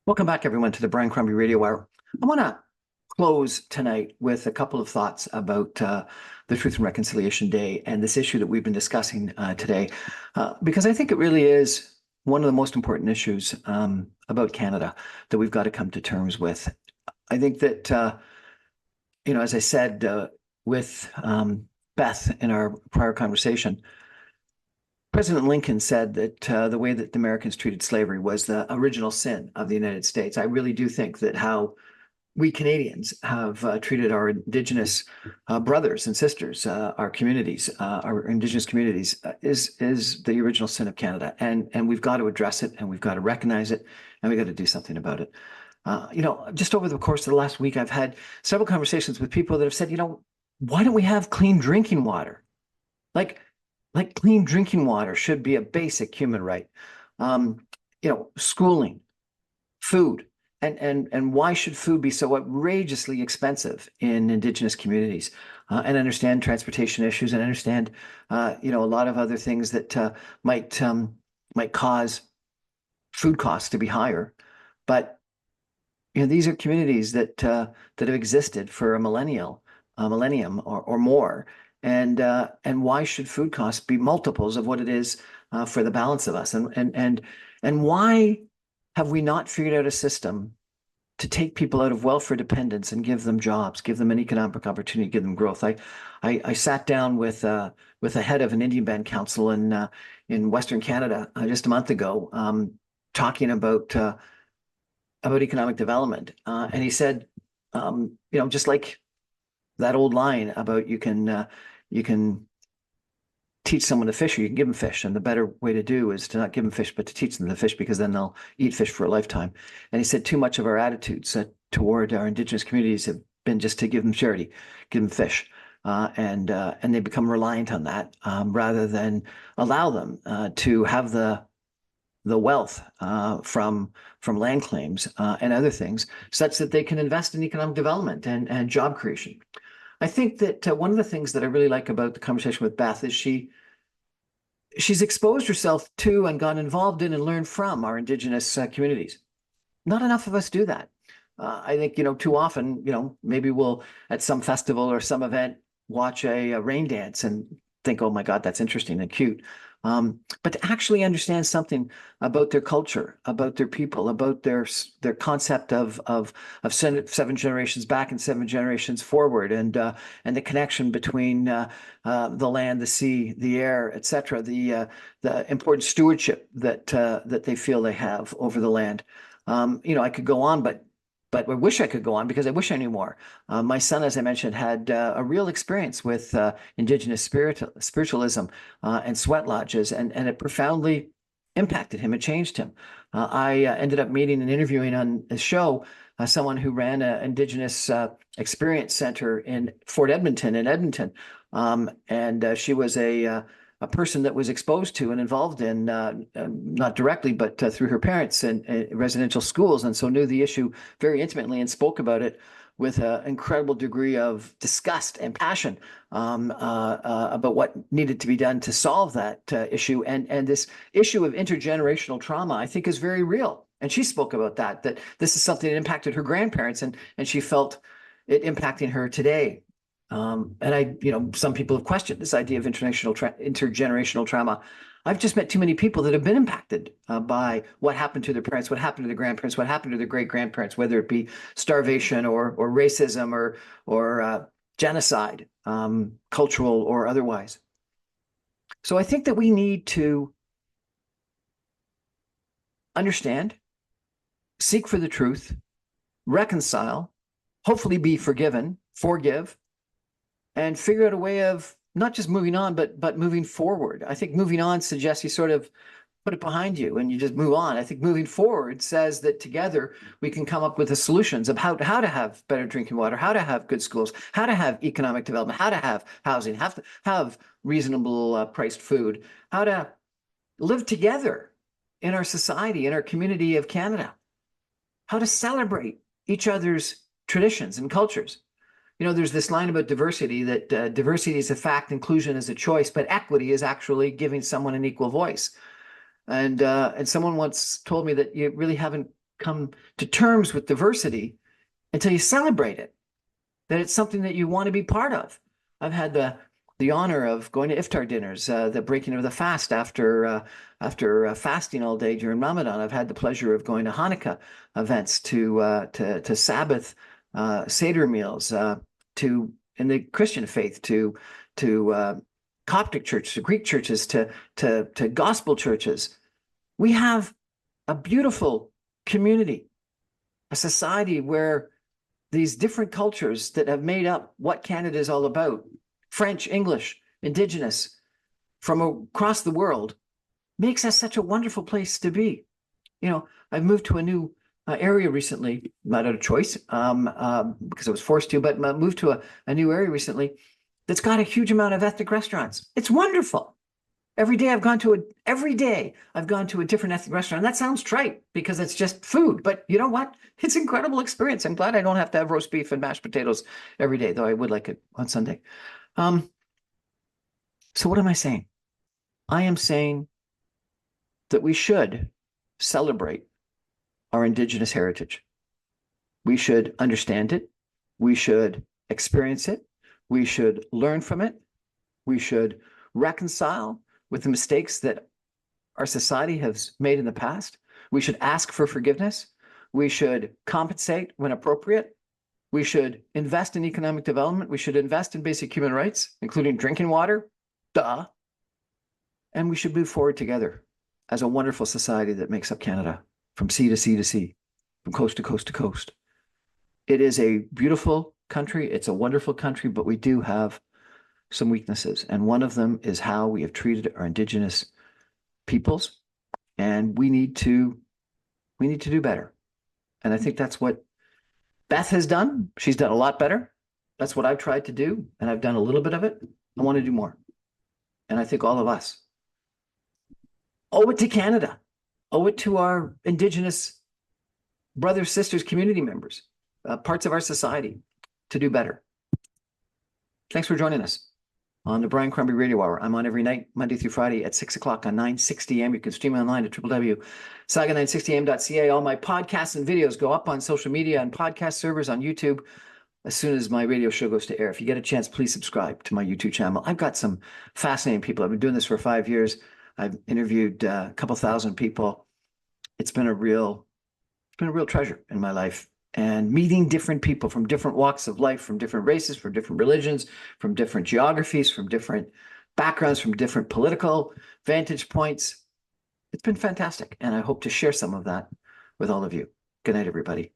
Welcome back, everyone, to the Brian Crombie Radio Hour. I want to close tonight with a couple of thoughts about the Truth and Reconciliation Day and this issue that we've been discussing today, because I think it really is one of the most important issues about Canada that we've got to come to terms with. I think that, as I said with Beth in our prior conversation, President Lincoln said that the way that the Americans treated slavery was the original sin of the United States. I really do think that how we Canadians have treated our Indigenous brothers and sisters, our communities, our Indigenous communities, is the original sin of Canada, and we've got to address it, and we've got to recognize it, and we've got to do something about it. Just over the course of the last week, I've had several conversations with people that have said, why don't we have clean drinking water? Like clean drinking water should be a basic human right. Schooling, food, and why should food be so outrageously expensive in Indigenous communities? And understand transportation issues, and understand, a lot of other things that might cause food costs to be higher. But these are communities that have existed for a millennium or more. And why should food costs be multiples of what it is for the balance of us? And why have we not figured out a system to take people out of welfare dependence and give them jobs, give them an economic opportunity, give them growth? I sat down with a head of an Indian Band council in Western Canada just a month ago, talking about economic development, and he said, just like that old line about you can teach someone to fish, or you can give them fish. And the better way to do is to not give them fish, but to teach them to fish, because then they'll eat fish for a lifetime. And he said too much of our attitudes toward our Indigenous communities have been just to give them charity, give them fish. And they become reliant on that rather than allow them to have the wealth from land claims and other things, such that they can invest in economic development and job creation. I think that one of the things that I really like about the conversation with Beth is she's exposed herself to and got involved in and learned from our Indigenous communities. Not enough of us do that. I think, too often, maybe we'll at some festival or some event watch a rain dance and think, oh my God, that's interesting and cute. But to actually understand something about their culture, about their people, about their concept of seven generations back and seven generations forward, and the connection between the land, the sea, the air, etc., the important stewardship that they feel they have over the land. I could go on, but I wish I could go on, because I wish I knew more. My son, as I mentioned, had a real experience with Indigenous spiritualism and sweat lodges, and it profoundly impacted him. It changed him. I ended up meeting and interviewing on a show someone who ran an Indigenous experience center in Fort Edmonton in Edmonton. And she was a person that was exposed to and involved in, not directly, but through her parents and residential schools, and so knew the issue very intimately and spoke about it with an incredible degree of disgust and passion about what needed to be done to solve that issue. And this issue of intergenerational trauma, I think, is very real. And she spoke about that this is something that impacted her grandparents, and she felt it impacting her today. And some people have questioned this idea of intergenerational trauma. I've just met too many people that have been impacted by what happened to their parents, what happened to their grandparents, what happened to their great-grandparents, whether it be starvation or racism or genocide, cultural or otherwise. So I think that we need to understand, seek for the truth, reconcile, hopefully be forgiven, forgive, and figure out a way of not just moving on, but moving forward. I think moving on suggests you sort of put it behind you and you just move on. I think moving forward says that together we can come up with the solutions of how to have better drinking water, how to have good schools, how to have economic development, how to have housing, how to have reasonable priced food, how to live together in our society, in our community of Canada, how to celebrate each other's traditions and cultures. There's this line about diversity, that diversity is a fact, inclusion is a choice, but equity is actually giving someone an equal voice. And someone once told me that you really haven't come to terms with diversity until you celebrate it, that it's something that you want to be part of. I've had the honor of going to iftar dinners, the breaking of the fast after fasting all day during Ramadan. I've had the pleasure of going to Hanukkah events, to Sabbath Seder meals, to in the Christian faith, to Coptic churches, to Greek churches, to gospel churches. We have a beautiful community, a society where these different cultures that have made up what Canada is all about, French, English, Indigenous, from across the world, makes us such a wonderful place to be. You know, I've moved to a new area recently, not out of choice, because I was forced to, but moved to a new area recently that's got a huge amount of ethnic restaurants. It's wonderful. Every day I've gone to a different ethnic restaurant. That sounds trite because it's just food, but you know what? It's an incredible experience. I'm glad I don't have to have roast beef and mashed potatoes every day, though I would like it on Sunday. So what am I saying? I am saying that we should celebrate our Indigenous heritage. We should understand it. We should experience it. We should learn from it. We should reconcile with the mistakes that our society has made in the past. We should ask for forgiveness. We should compensate when appropriate. We should invest in economic development. We should invest in basic human rights, including drinking water. Duh. And we should move forward together as a wonderful society that makes up Canada, from sea to sea to sea, from coast to coast to coast. It is a beautiful country. It's a wonderful country, but we do have some weaknesses. And one of them is how we have treated our Indigenous peoples. And we need to do better. And I think that's what Beth has done. She's done a lot better. That's what I've tried to do. And I've done a little bit of it. I want to do more. And I think all of us owe it to Canada, owe it to our Indigenous brothers, sisters, community members, parts of our society to do better. Thanks for joining us on the Brian Crombie Radio Hour. I'm on every night, Monday through Friday at 6 o'clock on 960 AM. You can stream online at www.saga960am.ca. All my podcasts and videos go up on social media and podcast servers on YouTube as soon as my radio show goes to air. If you get a chance, please subscribe to my YouTube channel. I've got some fascinating people. I've been doing this for 5 years. I've interviewed a couple thousand people. It's been a real treasure in my life. And meeting different people from different walks of life, from different races, from different religions, from different geographies, from different backgrounds, from different political vantage points. It's been fantastic. And I hope to share some of that with all of you. Good night, everybody.